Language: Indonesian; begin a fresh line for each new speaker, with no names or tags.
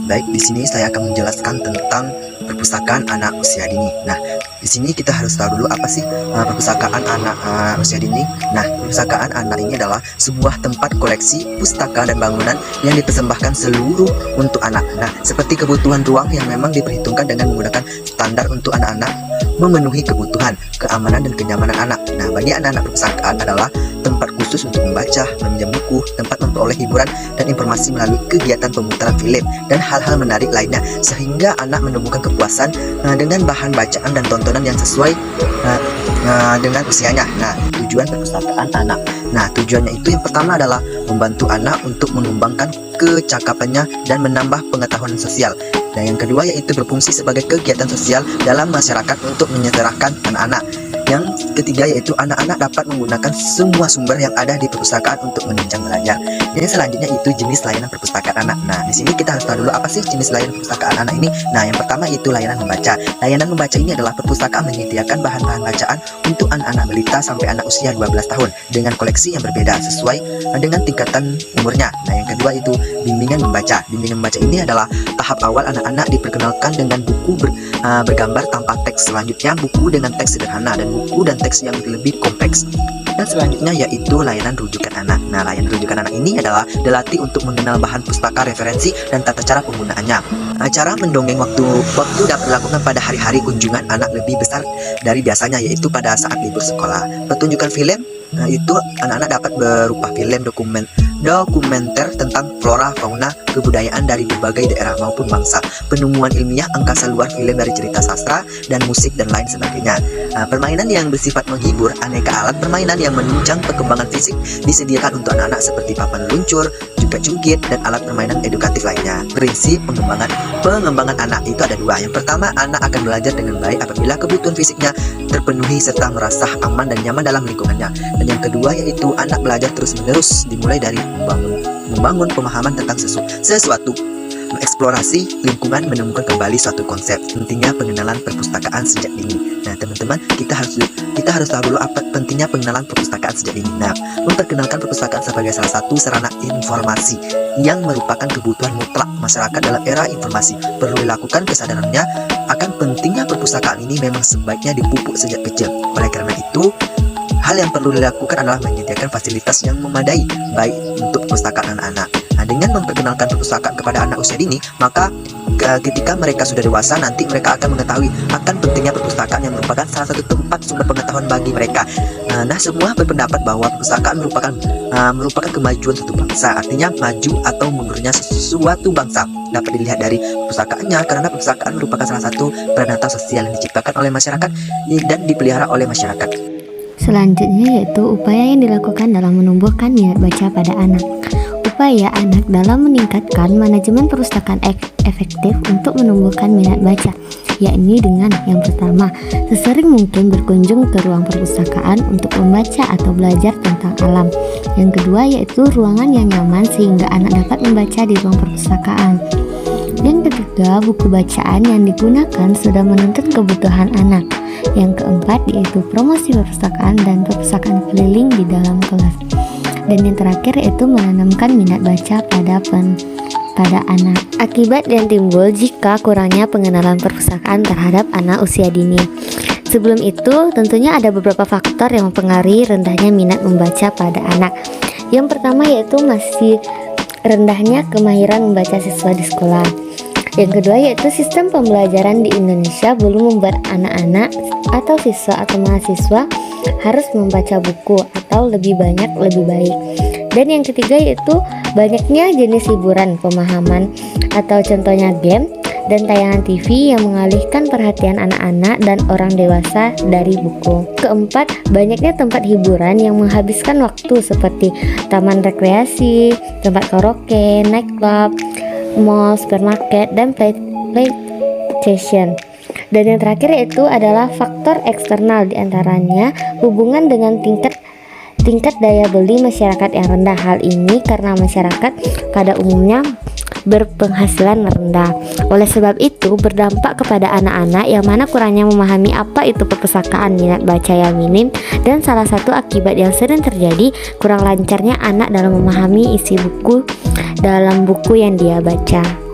Baik, di sini saya akan menjelaskan tentang perpustakaan anak usia dini. Nah, di sini kita harus tahu dulu apa sih perpustakaan anak usia dini. Nah, perpustakaan anak ini adalah sebuah tempat koleksi pustaka dan bangunan yang dipersembahkan seluruh untuk anak. Nah, seperti kebutuhan ruang yang memang diperhitungkan dengan menggunakan standar untuk anak-anak, memenuhi kebutuhan, keamanan dan kenyamanan anak. Nah, bagi anak-anak perpustakaan adalah tempat khusus untuk membaca, meminjam buku, tempat memperoleh hiburan dan informasi melalui kegiatan pemutaran film dan hal-hal menarik lainnya, sehingga anak menemukan kepuasan dengan bahan bacaan dan tontonan yang sesuai dengan usianya. Nah, tujuan perpustakaan anak. Nah, tujuannya itu yang pertama adalah membantu anak untuk mengembangkan kecakapannya dan menambah pengetahuan sosial. Dan yang kedua yaitu berfungsi sebagai kegiatan sosial dalam masyarakat untuk menyejahterakan anak-anak. Yang ketiga yaitu anak-anak dapat menggunakan semua sumber yang ada di perpustakaan untuk menunjang belajar. Yang selanjutnya itu jenis layanan perpustakaan anak. Nah, di sini kita harus tahu dulu apa sih jenis layanan perpustakaan anak ini. Nah, yang pertama itu layanan membaca. Layanan membaca ini adalah perpustakaan menyediakan bahan-bahan bacaan untuk anak-anak balita sampai anak usia 12 tahun dengan koleksi yang berbeda sesuai dengan tingkatan umurnya. Nah, yang kedua itu bimbingan membaca. Bimbingan membaca ini adalah tahap awal anak-anak diperkenalkan dengan buku bergambar tanpa teks. Selanjutnya buku dengan teks sederhana dan buku dan teks yang lebih kompleks. Dan selanjutnya yaitu layanan rujukan anak. Nah, layanan rujukan anak ini adalah dilatih untuk mengenal bahan pustaka, referensi, dan tata cara penggunaannya. Cara mendongeng waktu dapat dilakukan pada hari-hari kunjungan anak lebih besar dari biasanya, yaitu pada saat libur sekolah. Pertunjukan film, itu anak-anak dapat berupa film dokumenter tentang flora, fauna, kebudayaan dari berbagai daerah maupun bangsa, penemuan ilmiah, angkasa luar, film dari cerita sastra, dan musik dan lain sebagainya. Permainan yang bersifat menghibur, aneka alat permainan yang menunjang perkembangan fisik disediakan untuk anak-anak seperti papan luncur, juga jungkit, dan alat permainan edukatif lainnya. Prinsip pengembangan anak itu ada dua. Yang pertama, anak akan belajar dengan baik apabila kebutuhan fisiknya terpenuhi serta merasa aman dan nyaman dalam lingkungannya. Dan yang kedua yaitu anak belajar terus-menerus dimulai dari membangun pemahaman tentang sesuatu, mengeksplorasi lingkungan, menemukan kembali suatu konsep. Pentingnya pengenalan perpustakaan sejak dini. Nah, teman-teman, kita harus tahu dulu apa pentingnya pengenalan perpustakaan sejak dini. Nah, memperkenalkan perpustakaan sebagai salah satu sarana informasi yang merupakan kebutuhan mutlak masyarakat dalam era informasi. Perlu dilakukan kesadarannya akan pentingnya perpustakaan ini memang sebaiknya dipupuk sejak kecil. Oleh karena itu, hal yang perlu dilakukan adalah menyediakan fasilitas yang memadai baik untuk perpustakaan anak-anak. Nah, dengan memperkenalkan perpustakaan kepada anak usia dini, maka ketika mereka sudah dewasa nanti mereka akan mengetahui akan pentingnya perpustakaan yang merupakan salah satu tempat sumber pengetahuan bagi mereka. Nah, semua berpendapat bahwa perpustakaan merupakan kemajuan suatu bangsa. Artinya maju atau mundurnya suatu bangsa dapat dilihat dari perpustakaannya, karena perpustakaan merupakan salah satu peranata sosial yang diciptakan oleh masyarakat dan dipelihara oleh masyarakat.
Selanjutnya yaitu upaya yang dilakukan dalam menumbuhkan minat baca pada anak. Upaya anak dalam meningkatkan manajemen perpustakaan efektif untuk menumbuhkan minat baca, yakni dengan yang pertama, sesering mungkin berkunjung ke ruang perpustakaan untuk membaca atau belajar tentang alam. Yang kedua yaitu ruangan yang nyaman sehingga anak dapat membaca di ruang perpustakaan. Yang ketiga, buku bacaan yang digunakan sudah menuntut kebutuhan anak. Yang keempat yaitu promosi perpustakaan dan perpustakaan keliling di dalam kelas. Dan yang terakhir yaitu menanamkan minat baca pada anak. Akibat yang timbul jika kurangnya pengenalan perpustakaan terhadap anak usia dini. Sebelum itu, tentunya ada beberapa faktor yang mempengaruhi rendahnya minat membaca pada anak. Yang pertama yaitu masih rendahnya kemahiran membaca siswa di sekolah. Yang kedua yaitu sistem pembelajaran di Indonesia belum membuat anak-anak atau siswa atau mahasiswa harus membaca buku atau lebih banyak lebih baik. Dan yang ketiga yaitu banyaknya jenis hiburan pemahaman atau contohnya game dan tayangan TV yang mengalihkan perhatian anak-anak dan orang dewasa dari buku. Keempat, banyaknya tempat hiburan yang menghabiskan waktu seperti taman rekreasi, tempat karaoke, nightclub, mall, supermarket, dan PlayStation. Dan yang terakhir yaitu adalah faktor eksternal, diantaranya hubungan dengan tingkat daya beli masyarakat yang rendah. Hal ini karena masyarakat pada umumnya berpenghasilan rendah. Oleh sebab itu berdampak kepada anak-anak yang mana kurangnya memahami apa itu perpustakaan, minat baca yang minim, dan salah satu akibat yang sering terjadi kurang lancarnya anak dalam memahami isi buku dalam buku yang dia baca.